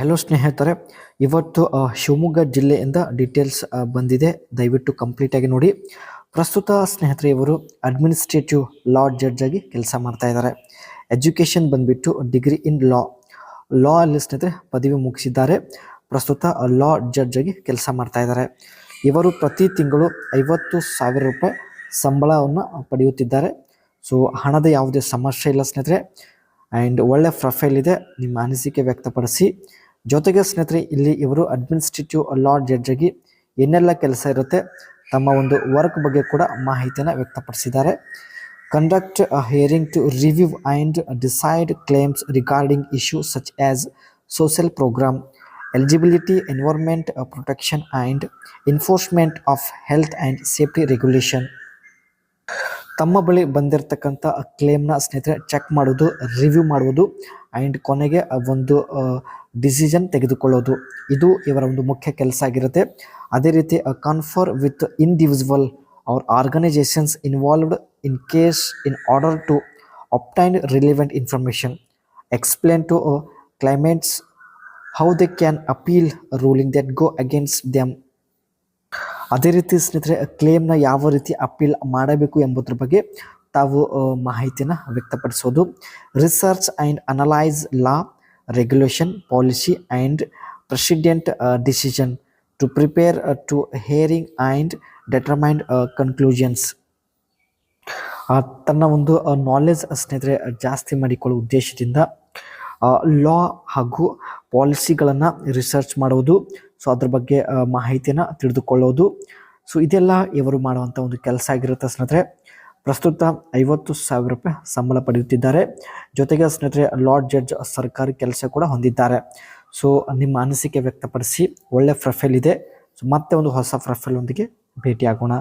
Hello ಸ್ನೇಹಿತರೆ, ಇವತ್ತು ಶಿವಮೊಗ್ಗ ಜಿಲ್ಲೆಯಿಂದ ಡೀಟೇಲ್ಸ್ ಬಂದಿದೆ. ದಯವಿಟ್ಟು ಕಂಪ್ಲೀಟ್ ಆಗಿ ನೋಡಿ. ಪ್ರಸ್ತುತ ಸ್ನೇಹಿತರೆ ಇವರು ಅಡ್ಮಿನಿಸ್ಟ್ರೇಟಿವ್ ಲಾ ಜಡ್ಜ್ ಆಗಿ ಕೆಲಸ ಮಾಡ್ತಾ ಇದ್ದಾರೆ. ಎಜುಕೇಷನ್ ಬಂದ್ಬಿಟ್ಟು ಡಿಗ್ರಿ ಇನ್ ಲಾ ಅಲ್ಲಿ ಸ್ನೇಹಿತರೆ ಪದವಿ ಮುಗಿಸಿದ್ದಾರೆ. ಪ್ರಸ್ತುತ ಲಾ ಜಡ್ಜ್ ಆಗಿ ಕೆಲಸ ಮಾಡ್ತಾ ಇದ್ದಾರೆ. ಇವರು ಪ್ರತಿ ತಿಂಗಳು 50,000 ರೂಪಾಯಿ ಸಂಬಳವನ್ನು ಪಡೆಯುತ್ತಿದ್ದಾರೆ. ಸೊ ಹಣದ ಯಾವುದೇ ಸಮಸ್ಯೆ ಇಲ್ಲ ಸ್ನೇಹಿತರೆ. ಆ್ಯಂಡ್ ಒಳ್ಳೆ ಪ್ರೊಫೈಲ್ ಇದೆ. ನಿಮ್ಮ ಅನಿಸಿಕೆ ವ್ಯಕ್ತಪಡಿಸಿ. ಜೊತೆಗೆ ಸ್ನೇಹಿತರೆ ಇಲ್ಲಿ ಇವರು ಅಡ್ಮಿನಿಸ್ಟ್ರೇಟಿವ್ ಲಾ ಜಡ್ಜ್ ಆಗಿ ಏನೆಲ್ಲ ಕೆಲಸ ಇರುತ್ತೆ, ತಮ್ಮ ಒಂದು ವರ್ಕ್ ಬಗ್ಗೆ ಕೂಡ ಮಾಹಿತಿಯನ್ನು ವ್ಯಕ್ತಪಡಿಸಿದ್ದಾರೆ. Conduct a hearing to review and decide claims regarding issues such as social program, eligibility, environment protection and enforcement of health and safety regulation. ತಮ್ಮ ಬಳಿ ಬಂದಿರತಕ್ಕಂಥ ಕ್ಲೇಮ್ನ ಸ್ನೇಹಿತರೆ ಚೆಕ್ ಮಾಡೋದು, ರಿವ್ಯೂ ಮಾಡುವುದು ಆ್ಯಂಡ್ ಕೊನೆಗೆ ಒಂದು ಡಿಸಿಷನ್ ತೆಗೆದುಕೊಳ್ಳೋದು, ಇದು ಇವರ ಒಂದು ಮುಖ್ಯ ಕೆಲಸ ಆಗಿರುತ್ತೆ. ಅದೇ ರೀತಿ confer with individual or organisations involved in case in order to obtain relevant information, explain to claimants how they can appeal a ruling that go against them. ಅದೇ ರೀತಿ ಸ್ನೇಹಿತರೆ ಕ್ಲೇಮ್ನ ಯಾವ ರೀತಿ ಅಪೀಲ್ ಮಾಡಬೇಕು ಎಂಬುದ್ರ ಬಗ್ಗೆ ತಾವು ಮಾಹಿತಿನ ವ್ಯಕ್ತಪಡಿಸೋದು. Research and analyse law, regulation, policy and president decision to prepare to hearing and determine conclusions. ತನ್ನ ಒಂದು ನಾಲೆಜ್ ಸ್ನೇಹಿತರೆ ಜಾಸ್ತಿ ಮಾಡಿಕೊಳ್ಳುವ ಉದ್ದೇಶದಿಂದ ಲಾ ಹಾಗೂ ಪಾಲಿಸಿಗಳನ್ನು ರಿಸರ್ಚ್ ಮಾಡುವುದು, ಸೊ ಅದ್ರ ಬಗ್ಗೆ ಮಾಹಿತಿಯನ್ನು ತಿಳಿದುಕೊಳ್ಳೋದು. ಸೊ ಇದೆಲ್ಲ ಇವರು ಮಾಡುವಂಥ ಒಂದು ಕೆಲಸ ಆಗಿರುತ್ತೆ ಸ್ನೇಹಿತರೆ. ಪ್ರಸ್ತುತ 50,000 ರೂಪಾಯಿ ಸಂಬಳ ಪಡೆಯುತ್ತಿದ್ದಾರೆ. ಜೊತೆಗೆ ಸ್ನೇಹಿತರೆ ಲಾ ಜಡ್ಜ್ ಸರ್ಕಾರಿ ಕೆಲಸ ಕೂಡ ಹೊಂದಿದ್ದಾರೆ. ಸೊ ನಿಮ್ಮ ಅನಿಸಿಕೆ ವ್ಯಕ್ತಪಡಿಸಿ. ಒಳ್ಳೆ ಪ್ರೊಫೈಲ್ ಇದೆ. ಸೊ ಮತ್ತೆ ಒಂದು ಹೊಸ ಪ್ರೊಫೈಲ್ ಒಂದಿಗೆ ಭೇಟಿಯಾಗೋಣ.